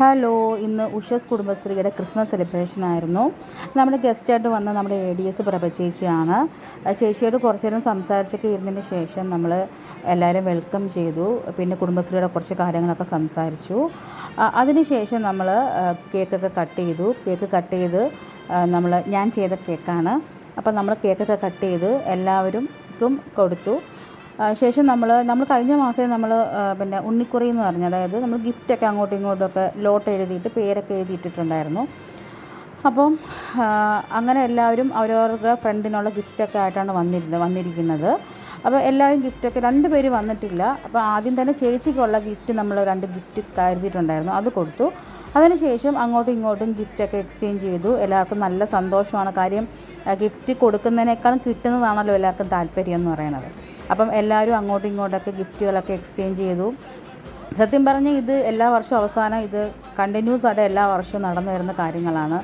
Hello, ഇന്ന് ഉഷസ് കുടുംബശ്രീയുടെ Christmas celebration ആയിരുന്നു. നമ്മുടെ ഗസ്റ്റായിട്ട് വന്ന നമ്മുടെ ADS പ്രഭ ചേച്ചിയാണ്. ചേച്ചിയോട് കുറച്ച് നേരം സംസാരിച്ചൊക്കെ ഇരുന്നതിന് ശേഷം നമ്മൾ എല്ലാവരും വെൽക്കം ചെയ്തു. പിന്നെ കുടുംബശ്രീയുടെ കുറച്ച് കാര്യങ്ങളൊക്കെ സംസാരിച്ചു. അതിനുശേഷം നമ്മൾ കേക്കൊക്കെ കട്ട് ചെയ്തു. കേക്ക് കട്ട് ചെയ്ത് ഞാൻ ചെയ്ത കേക്കാണ്. അപ്പം നമ്മൾ കേക്കൊക്കെ കട്ട് ചെയ്ത് എല്ലാവർക്കും കൊടുത്തു. ശേഷം നമ്മൾ കഴിഞ്ഞ മാസം പിന്നെ ഉണ്ണിക്കുറി എന്ന് പറഞ്ഞ്, അതായത് നമ്മൾ ഗിഫ്റ്റൊക്കെ അങ്ങോട്ടും ഇങ്ങോട്ടുമൊക്കെ ലോട്ട് എഴുതിയിട്ട് പേരൊക്കെ എഴുതിയിട്ടിട്ടുണ്ടായിരുന്നു. അപ്പം അങ്ങനെ എല്ലാവരും അവരവരുടെ ഫ്രണ്ടിനുള്ള ഗിഫ്റ്റൊക്കെ ആയിട്ടാണ് വന്നിരിക്കുന്നത്. അപ്പോൾ എല്ലാവരും ഗിഫ്റ്റൊക്കെ 2 പേര് വന്നിട്ടില്ല. അപ്പോൾ ആദ്യം തന്നെ ചേച്ചിക്കുള്ള ഗിഫ്റ്റ് നമ്മൾ 2 ഗിഫ്റ്റ് കരുതിയിട്ടുണ്ടായിരുന്നു, അത് കൊടുത്തു. അതിനുശേഷം അങ്ങോട്ടും ഇങ്ങോട്ടും ഗിഫ്റ്റൊക്കെ എക്സ്ചേഞ്ച് ചെയ്തു. എല്ലാവർക്കും നല്ല സന്തോഷമാണ്. കാര്യം ഗിഫ്റ്റ് കൊടുക്കുന്നതിനേക്കാളും കിട്ടുന്നതാണല്ലോ എല്ലാവർക്കും താല്പര്യം എന്ന് പറയുന്നത്. അപ്പം എല്ലാവരും അങ്ങോട്ടും ഇങ്ങോട്ടൊക്കെ ഗിഫ്റ്റുകളൊക്കെ എക്സ്ചേഞ്ച് ചെയ്തു. സത്യം പറഞ്ഞാൽ ഇത് എല്ലാ വർഷവും അവസാനം ഇത് കണ്ടിന്യൂസ് ആയിട്ട് എല്ലാ വർഷവും നടന്നു വരുന്ന കാര്യങ്ങളാണ്.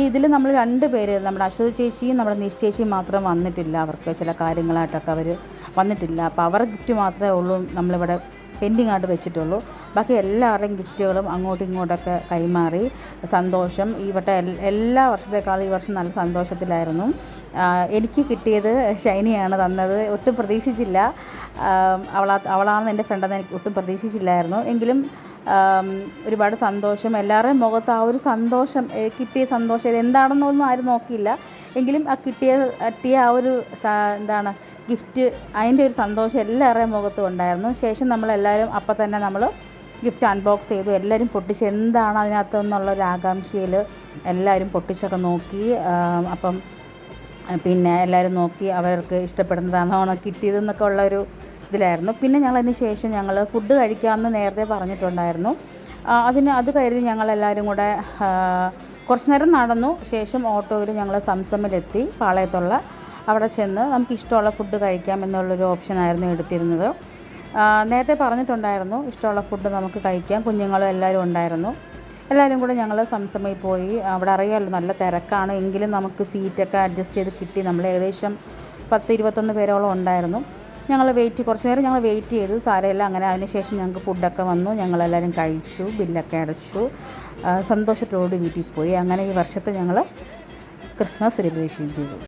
ഇതിൽ നമ്മൾ 2 പേര്, നമ്മുടെ അശ്വതി ചേച്ചിയും നമ്മുടെ നിശ് ചേച്ചിയും മാത്രം വന്നിട്ടില്ല. അവർക്ക് ചില കാര്യങ്ങളായിട്ടൊക്കെ അവർ വന്നിട്ടില്ല. അപ്പോൾ അവരുടെ ഗിഫ്റ്റ് മാത്രമേ ഉള്ളൂ നമ്മളിവിടെ പെൻഡിങ് ആയിട്ട് വെച്ചിട്ടുള്ളൂ. ബാക്കി എല്ലാവരുടെയും ഗിഫ്റ്റുകളും അങ്ങോട്ടും ഇങ്ങോട്ടൊക്കെ കൈമാറി. സന്തോഷം. എല്ലാ വർഷത്തേക്കാളും ഈ വർഷം നല്ല സന്തോഷത്തിലായിരുന്നു. എനിക്ക് കിട്ടിയത് ഷൈനിയാണ് തന്നത്. ഒട്ടും പ്രതീക്ഷിച്ചില്ല. അവളാണ് എൻ്റെ ഫ്രണ്ടെന്ന് എനിക്ക് ഒട്ടും പ്രതീക്ഷിച്ചില്ലായിരുന്നു. എങ്കിലും ഒരുപാട് സന്തോഷം. എല്ലാവരുടെയും മുഖത്ത് ആ ഒരു സന്തോഷം, കിട്ടിയ സന്തോഷം ഇതെന്താണെന്നൊന്നും ആരും നോക്കിയില്ല. എങ്കിലും ആ കിട്ടിയ ആ ഒരു ഗിഫ്റ്റ്, അതിൻ്റെ ഒരു സന്തോഷം എല്ലാവരുടെയും മുഖത്തും ഉണ്ടായിരുന്നു. ശേഷം നമ്മളെല്ലാവരും അപ്പം തന്നെ നമ്മൾ ഗിഫ്റ്റ് അൺബോക്സ് ചെയ്തു. എല്ലാവരും പൊട്ടിച്ച് എന്താണ് അതിനകത്തെന്നുള്ളൊരു ആകാംക്ഷയിൽ എല്ലാവരും പൊട്ടിച്ചൊക്കെ നോക്കി. അപ്പം പിന്നെ എല്ലാവരും നോക്കി അവർക്ക് ഇഷ്ടപ്പെടുന്നതാണോ കിട്ടിയതെന്നൊക്കെ ഉള്ളൊരു ഇതിലായിരുന്നു. പിന്നെ അതിന് ശേഷം ഞങ്ങൾ ഫുഡ് കഴിക്കാമെന്ന് നേരത്തെ പറഞ്ഞിട്ടുണ്ടായിരുന്നു. അത് കരുതി ഞങ്ങളെല്ലാവരും കൂടെ കുറച്ച് നേരം നടന്നു. ശേഷം ഓട്ടോയിൽ ഞങ്ങൾ സംസമിലെത്തി. പാളയത്തുള്ള അവിടെ ചെന്ന് നമുക്ക് ഇഷ്ടമുള്ള ഫുഡ് കഴിക്കാം എന്നുള്ളൊരു ഓപ്ഷനായിരുന്നു എടുത്തിരുന്നത്. നേരത്തെ പറഞ്ഞിട്ടുണ്ടായിരുന്നു ഇഷ്ടമുള്ള ഫുഡ് നമുക്ക് കഴിക്കാം. കുഞ്ഞുങ്ങളും എല്ലാവരും ഉണ്ടായിരുന്നു. എല്ലാവരും കൂടെ ഞങ്ങൾ സംസമിൽ പോയി. അവിടെ അറിയാമല്ലോ നല്ല തിരക്കാണ്, എങ്കിലും നമുക്ക് സീറ്റൊക്കെ അഡ്ജസ്റ്റ് ചെയ്ത് കിട്ടി. നമ്മൾ ഏകദേശം 10-21 പേരോളം ഉണ്ടായിരുന്നു. കുറച്ച് നേരം ഞങ്ങൾ വെയിറ്റ് ചെയ്തു. സാരമില്ല. അങ്ങനെ അതിനുശേഷം ഞങ്ങൾക്ക് ഫുഡൊക്കെ വന്നു. ഞങ്ങളെല്ലാവരും കഴിച്ചു, ബില്ലൊക്കെ അടച്ചു, സന്തോഷത്തോട് വീട്ടിൽ പോയി. അങ്ങനെ ഈ വർഷത്തെ ഞങ്ങൾ ക്രിസ്മസ് സെലിബ്രേഷൻ ചെയ്തു.